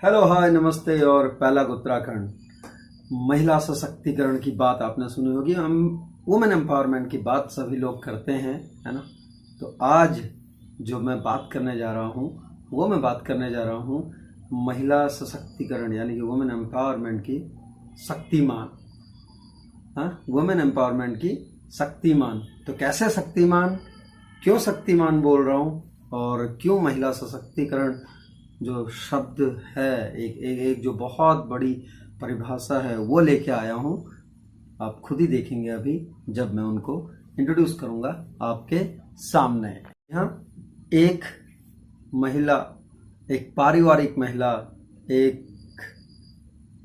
Hello hi नमस्ते और पहला उत्तराखंड। महिला सशक्तिकरण की बात आपने सुनी होगी। हम वुमेन एम्पावरमेंट की बात सभी लोग करते हैं, है ना। तो आज जो मैं बात करने जा रहा हूँ वो मैं बात करने जा रहा हूँ महिला सशक्तिकरण यानी कि वुमेन एम्पावरमेंट की शक्तिमान। हाँ, वुमेन एम्पावरमेंट की शक्तिमान। तो कैसे शक्तिमान, क्यों शक्तिमान बोल रहा हूँ और क्यों महिला सशक्तिकरण जो शब्द है एक जो बहुत बड़ी परिभाषा है वो लेके आया हूँ। आप खुद ही देखेंगे अभी जब मैं उनको इंट्रोड्यूस करूँगा आपके सामने। यहाँ एक महिला, एक पारिवारिक महिला, एक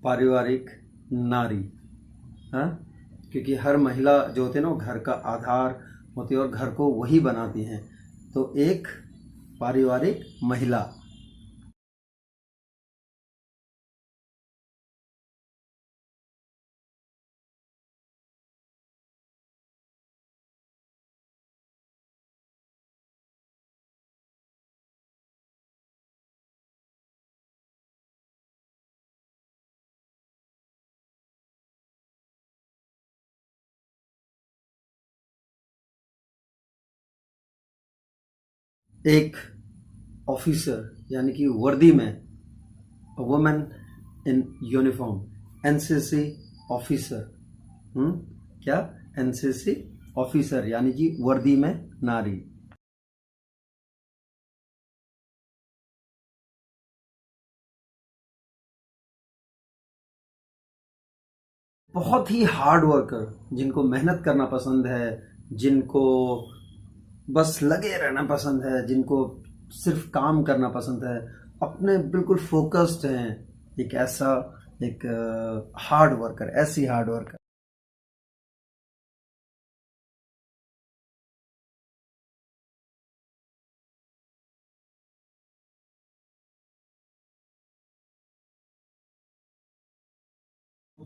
पारिवारिक नारी। हाँ, क्योंकि हर महिला जो होती है ना वो घर का आधार होती है और घर को वही बनाती हैं। तो एक पारिवारिक महिला। एक ऑफिसर यानी कि वर्दी में, women in uniform, NCC officer. क्या? एनसीसी ऑफिसर यानी कि वर्दी में नारी। बहुत ही हार्ड वर्कर, जिनको मेहनत करना पसंद है, जिनको बस लगे रहना पसंद है, जिनको सिर्फ काम करना पसंद है, अपने बिल्कुल फोकस्ड हैं। एक ऐसा एक हार्ड वर्कर, ऐसी हार्ड वर्कर।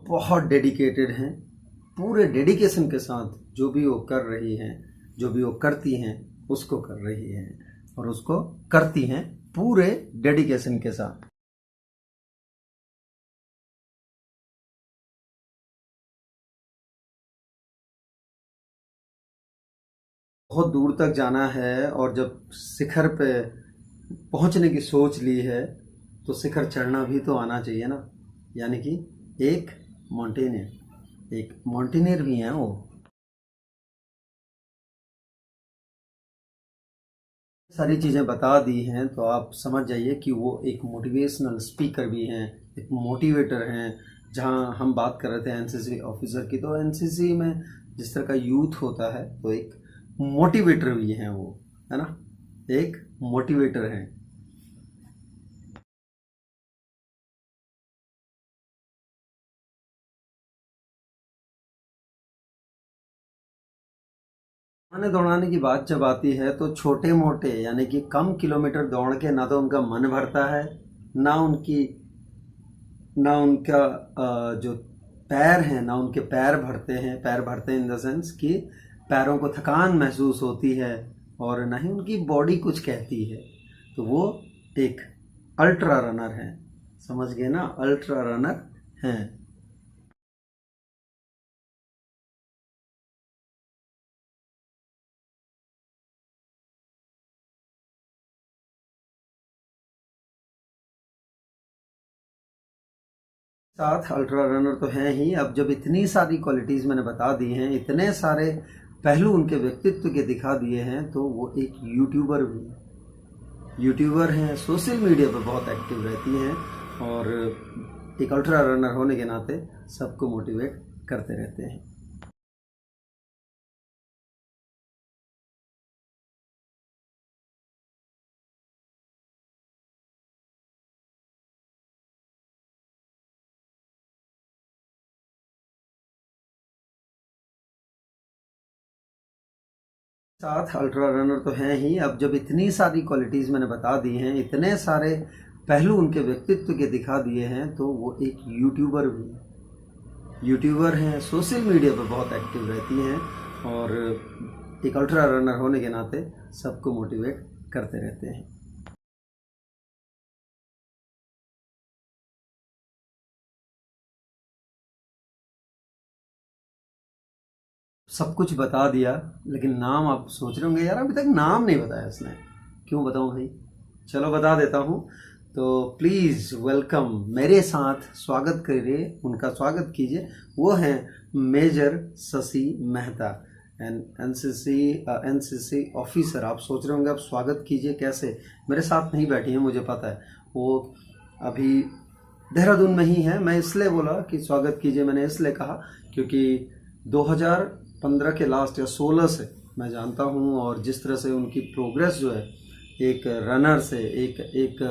बहुत डेडिकेटेड हैं, पूरे डेडिकेशन के साथ जो भी वो कर रही हैं, जो भी वो करती हैं उसको कर रही हैं और उसको करती हैं पूरे डेडिकेशन के साथ। बहुत दूर तक जाना है और जब शिखर पे पहुंचने की सोच ली है तो शिखर चढ़ना भी तो आना चाहिए ना। यानी कि एक माउंटेनियर, एक माउंटेनियर भी हैं वो। सारी चीज़ें बता दी हैं तो आप समझ जाइए कि वो एक मोटिवेशनल स्पीकर भी हैं, एक मोटिवेटर हैं। जहाँ हम बात कर रहे थे एनसीसी ऑफिसर की, तो एनसीसी में जिस तरह का यूथ होता है तो एक मोटिवेटर भी हैं वो, है ना। एक मोटिवेटर हैं। दौड़ाने दौड़ाने की बात जब आती है तो छोटे मोटे यानी कि कम किलोमीटर दौड़ के ना तो उनका मन भरता है, ना उनकी, ना उनका जो पैर हैं, ना उनके पैर भरते हैं। पैर भरते हैं इन द सेंस कि पैरों को थकान महसूस होती है और ना ही उनकी बॉडी कुछ कहती है। तो वो एक अल्ट्रा रनर हैं, समझ गए ना, अल्ट्रा रनर हैं। साथ अल्ट्रा रनर तो हैं ही। अब जब इतनी सारी क्वालिटीज़ मैंने बता दी हैं, इतने सारे पहलू उनके व्यक्तित्व के दिखा दिए हैं, तो वो एक यूट्यूबर भी, यूट्यूबर हैं, सोशल मीडिया पर बहुत एक्टिव रहती हैं और एक अल्ट्रा रनर होने के नाते सबको मोटिवेट करते रहते हैं। साथ अल्ट्रा रनर तो हैं ही। अब जब इतनी सारी क्वालिटीज़ मैंने बता दी हैं, इतने सारे पहलू उनके व्यक्तित्व के दिखा दिए हैं, तो वो एक यूट्यूबर भी, यूट्यूबर हैं, सोशल मीडिया पर बहुत एक्टिव रहती हैं और एक अल्ट्रा रनर होने के नाते सबको मोटिवेट करते रहते हैं। सब कुछ बता दिया, लेकिन नाम आप सोच रहे होंगे यार अभी तक नाम नहीं बताया इसने, क्यों बताऊं भाई? चलो बता देता हूं। तो प्लीज़ वेलकम, मेरे साथ स्वागत करिए, उनका स्वागत कीजिए। वो हैं major Shashi Mehta, NCC officer. आप सोच रहे होंगे आप स्वागत कीजिए कैसे, मेरे साथ नहीं बैठी हैं, मुझे पता है वो अभी देहरादून में ही है। मैं इसलिए बोला कि स्वागत कीजिए, मैंने इसलिए कहा क्योंकि 2015 के लास्ट या 16 से मैं जानता हूँ, और जिस तरह से उनकी प्रोग्रेस जो है एक रनर से एक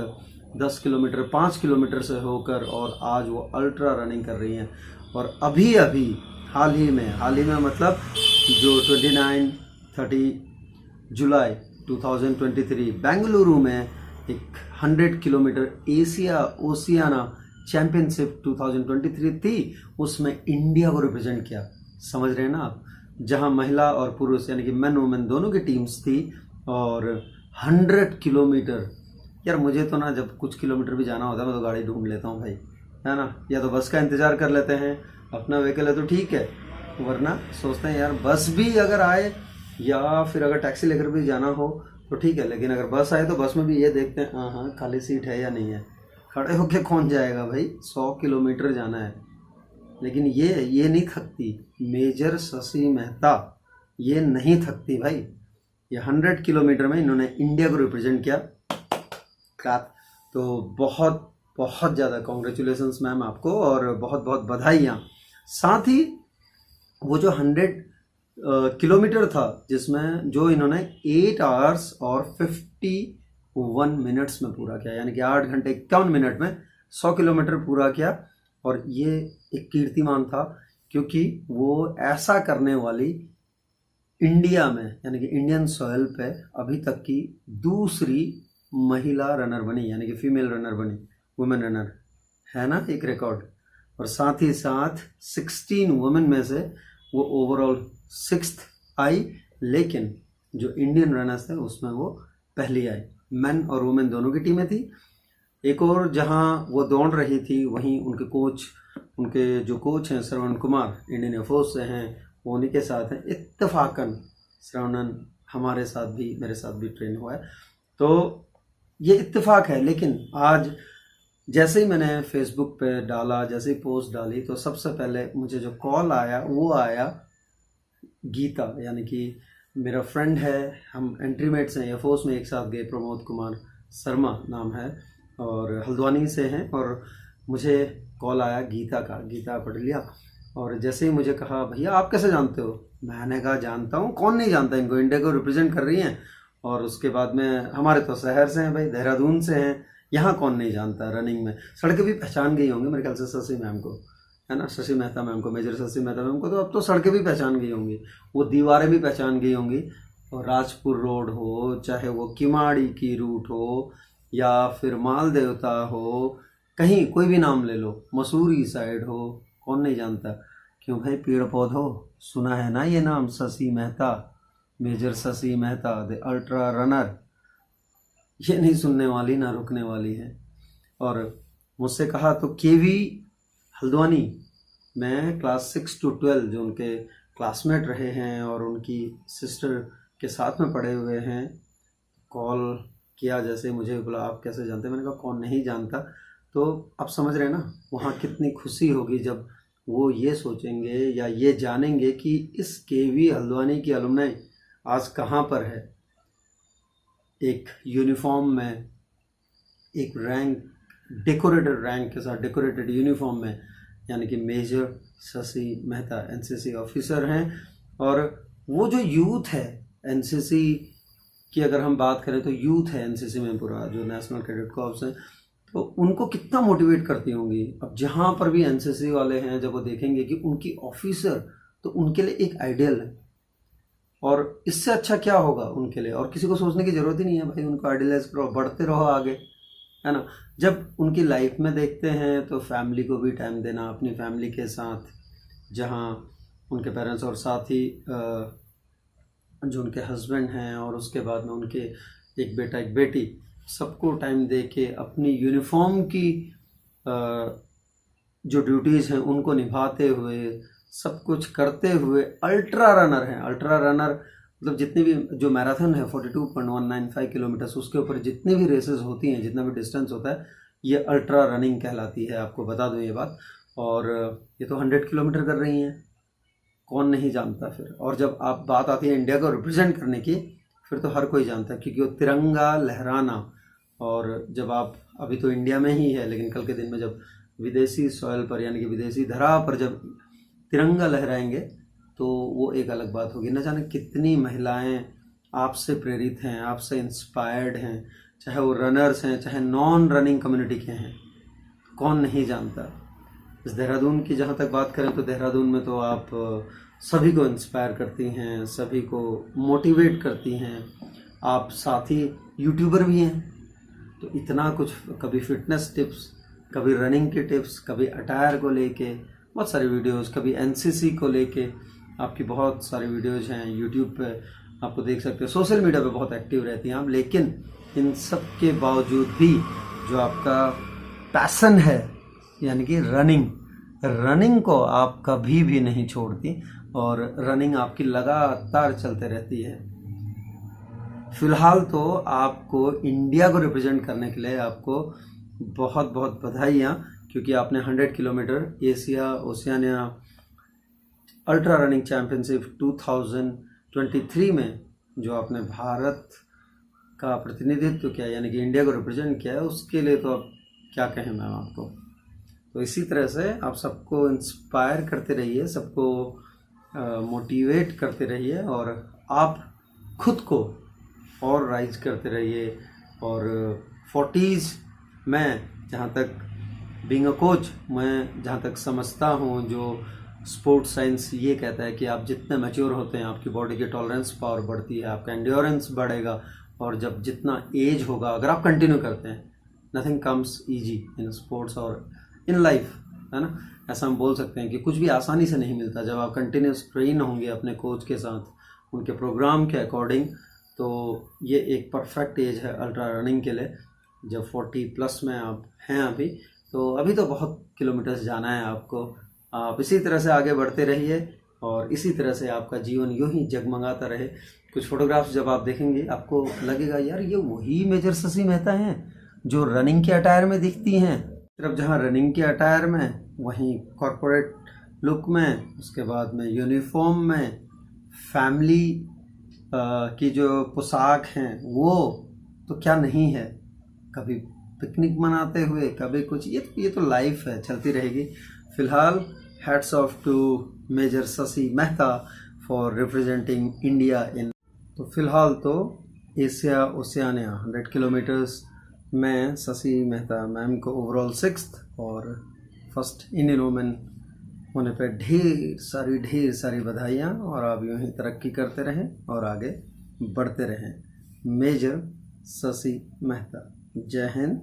10 किलोमीटर 5 किलोमीटर से होकर, और आज वो अल्ट्रा रनिंग कर रही हैं। और अभी हाल ही में मतलब जो 29-30 जुलाई 2023 बेंगलुरु में एक 100 किलोमीटर एशिया ओशियाना चैंपियनशिप 2023 थी, उसमें इंडिया को रिप्रेजेंट किया। समझ रहे हैं ना आप? जहां महिला और पुरुष यानी कि मेन वुमेन दोनों की टीम्स थी, और 100 किलोमीटर। यार मुझे तो ना जब कुछ किलोमीटर भी जाना होता है मैं तो गाड़ी ढूंढ लेता हूँ भाई, है ना, या तो बस का इंतज़ार कर लेते हैं, अपना व्हीकल है तो ठीक है, वरना सोचते हैं यार बस भी अगर आए या फिर अगर टैक्सी लेकर भी जाना हो तो ठीक है, लेकिन अगर बस आए तो बस में भी ये देखते हैं हाँ खाली सीट है या नहीं है। खड़े होके कौन जाएगा भाई, 100 किलोमीटर जाना है। लेकिन ये नहीं थकती, मेजर शशि मेहता ये नहीं थकती भाई। ये 100 किलोमीटर में इन्होंने इंडिया को रिप्रेजेंट किया। क्लैप। तो बहुत बहुत ज़्यादा कॉन्ग्रेचुलेशंस मैम आपको, और बहुत बहुत बधाइयाँ। साथ ही वो जो 100 किलोमीटर था जिसमें जो इन्होंने 8 आवर्स और 51 मिनट्स में पूरा किया, यानी कि 8 घंटे 51 मिनट में 100 किलोमीटर पूरा किया। और ये एक कीर्तिमान था क्योंकि वो ऐसा करने वाली इंडिया में यानी कि इंडियन सॉइल पे अभी तक की दूसरी महिला रनर बनी, यानी कि फीमेल रनर बनी, वुमेन रनर, है ना एक रिकॉर्ड। और साथ ही साथ 16 वुमेन में से वो ओवरऑल 6th आई, लेकिन जो इंडियन रनर्स थे उसमें वो पहली आई। मेन और वुमेन दोनों की टीमें थी। एक और जहां वो दौड़ रही थी वहीं उनके जो कोच हैं श्रवण कुमार, इंडियन एयरफोर्स से हैं, वो उन्हीं के साथ हैं। इत्तेफाकन श्रवणन हमारे साथ भी, मेरे साथ भी ट्रेन हुआ है, तो ये इत्तेफाक है। लेकिन आज जैसे ही मैंने फेसबुक पे डाला, जैसे ही पोस्ट डाली, तो सबसे पहले मुझे जो कॉल आया वो आया गीता, यानी कि मेरा फ्रेंड है, हम एंट्रीमेट्स हैं, एयरफोर्स में एक साथ गए, प्रमोद कुमार शर्मा नाम है और हल्द्वानी से हैं। और मुझे कॉल आया गीता का, गीता पटलिया। और जैसे ही मुझे कहा भैया आप कैसे जानते हो, मैंने कहा जानता हूँ, कौन नहीं जानता इनको, इंडिया को रिप्रेजेंट कर रही हैं। और उसके बाद में हमारे तो शहर से हैं भाई, देहरादून से हैं, यहाँ कौन नहीं जानता। रनिंग में सड़कें भी पहचान गई होंगी मेरे ख्याल से शशि मैम को, है ना, शशि मेहता मैम को, मेजर शशि मेहता मैम को तो अब तो सड़कें भी पहचान गई होंगी, वो दीवारें भी पहचान गई होंगी। और राजपुर रोड हो, चाहे वो किमाड़ी की रूट हो, या फिर माल देवता हो, कहीं कोई भी नाम ले लो, मसूरी साइड हो, कौन नहीं जानता। क्यों भाई, पेड़ पौधों सुना है ना ये नाम, Shashi Mehta, major Shashi Mehta the ultra runner, ये नहीं सुनने वाली ना रुकने वाली है। और मुझसे कहा तो केवी हल्द्वानी में क्लास 6 to 12 जो उनके क्लासमेट रहे हैं और उनकी सिस्टर के साथ में पढ़े हुए हैं, कॉल किया। जैसे मुझे बोला आप कैसे जानते, मैंने कहा कौन नहीं जानता। तो आप समझ रहे हैं ना वहाँ कितनी खुशी होगी जब वो ये सोचेंगे या ये जानेंगे कि इस केवी हल्द्वानी की अलुमनाई आज कहाँ पर है, एक यूनिफॉर्म में, एक रैंक, डेकोरेटेड रैंक के साथ, डेकोरेटेड यूनिफॉर्म में, यानी कि major Shashi Mehta NCC officer हैं। और वो जो यूथ है एनसीसी की, अगर हम बात करें तो यूथ है एनसीसी में पूरा, जो नेशनल कैडेट कॉर्प्स हैं, तो उनको कितना मोटिवेट करती होंगी। अब जहाँ पर भी एनसीसी वाले हैं, जब वो देखेंगे कि उनकी ऑफिसर, तो उनके लिए एक आइडियल है, और इससे अच्छा क्या होगा उनके लिए। और किसी को सोचने की जरूरत ही नहीं है भाई, उनको आइडियलाइज करो, बढ़ते रहो आगे, है ना। जब उनकी लाइफ में देखते हैं तो फैमिली को भी टाइम देना, अपनी फैमिली के साथ, जहाँ उनके पेरेंट्स और साथ ही जो उनके हस्बैंड हैं, और उसके बाद में उनके एक बेटा एक बेटी, सबको टाइम दे के अपनी यूनिफॉर्म की जो ड्यूटीज़ हैं उनको निभाते हुए, सब कुछ करते हुए अल्ट्रा रनर हैं। अल्ट्रा रनर मतलब जितनी भी जो मैराथन है 42.195 किलोमीटर, उसके ऊपर जितनी भी रेसेस होती हैं, जितना भी डिस्टेंस होता है, ये अल्ट्रा रनिंग कहलाती है। आपको बता दूं ये बात। और ये तो 100 किलोमीटर कर रही हैं, कौन नहीं जानता फिर। और जब आप बात आती है इंडिया को रिप्रेजेंट करने की, फिर तो हर कोई जानता है, क्योंकि वो तिरंगा लहराना। और जब आप अभी तो इंडिया में ही है, लेकिन कल के दिन में जब विदेशी सॉइल पर यानी कि विदेशी धरा पर जब तिरंगा लहराएंगे तो वो एक अलग बात होगी। न जाने कितनी महिलाएं आपसे प्रेरित हैं, आपसे इंस्पायर्ड हैं, चाहे वो रनर्स हैं, चाहे नॉन रनिंग कम्युनिटी के हैं, कौन नहीं जानता। इस देहरादून की जहाँ तक बात करें तो देहरादून में तो आप सभी को इंस्पायर करती हैं, सभी को मोटिवेट करती हैं। आप साथ ही यूट्यूबर भी हैं, तो इतना कुछ, कभी फिटनेस टिप्स, कभी रनिंग के टिप्स, कभी अटायर को लेके बहुत सारी वीडियोस, कभी एनसीसी को लेके आपकी बहुत सारी वीडियोस हैं यूट्यूब पे, आपको देख सकते हो। सोशल मीडिया पे बहुत एक्टिव रहती हैं आप। लेकिन इन सब के बावजूद भी जो आपका पैशन है यानी कि रनिंग को आप कभी भी नहीं छोड़ती, और रनिंग आपकी लगातार चलते रहती है। फिलहाल तो आपको इंडिया को रिप्रेजेंट करने के लिए आपको बहुत बहुत बधाइयाँ, क्योंकि आपने 100 kilometre Asia Oceania ultra running championship 2023 में जो आपने भारत का प्रतिनिधित्व किया यानी कि इंडिया को रिप्रेजेंट किया है, उसके लिए तो अब क्या कहें मैम आपको। तो इसी तरह से आप सबको इंस्पायर करते रहिए, सबको मोटिवेट करते रहिए, और आप खुद को और राइज करते रहिए। और 40s में जहाँ तक बीइंग अ कोच, मैं जहाँ तक समझता हूँ, जो स्पोर्ट्स साइंस ये कहता है कि आप जितने मैच्योर होते हैं आपकी बॉडी की टॉलरेंस पावर बढ़ती है, आपका एंड्योरेंस बढ़ेगा, और जब जितना एज होगा अगर आप कंटिन्यू करते हैं, nothing comes easy in sports और इन लाइफ, है ना। ऐसा हम बोल सकते हैं कि कुछ भी आसानी से नहीं मिलता। जब आप कंटिन्यूस ट्रेन होंगे अपने कोच के साथ, उनके प्रोग्राम के अकॉर्डिंग, तो ये एक परफेक्ट एज है अल्ट्रा रनिंग के लिए। जब 40+ में आप हैं अभी, तो अभी तो बहुत किलोमीटर्स जाना है आपको। आप इसी तरह से आगे बढ़ते रहिए, और इसी तरह से आपका जीवन यूं ही जगमगाता रहे। कुछ फोटोग्राफ्स जब आप देखेंगे आपको लगेगा यार ये वही मेजर शशि मेहता हैं जो रनिंग के अटायर में दिखती हैं। सिर्फ जहाँ रनिंग के अटायर में, वहीं कॉरपोरेट लुक में, उसके बाद में यूनिफॉर्म में, फैमिली की जो पोशाक हैं वो तो क्या नहीं है, कभी पिकनिक मनाते हुए, कभी कुछ, ये तो लाइफ है, चलती रहेगी। फिलहाल hats off to major Shashi Mehta for representing India in. तो फिलहाल तो एशिया ओशियानिया 100 किलोमीटर्स में शशि मेहता मैम को ओवरऑल 6th और फर्स्ट इंडियन वुमेन होने पे ढेर सारी बधाइयाँ, और आप यूँ ही तरक्की करते रहें और आगे बढ़ते रहें। मेजर शशि मेहता। जय हिंद,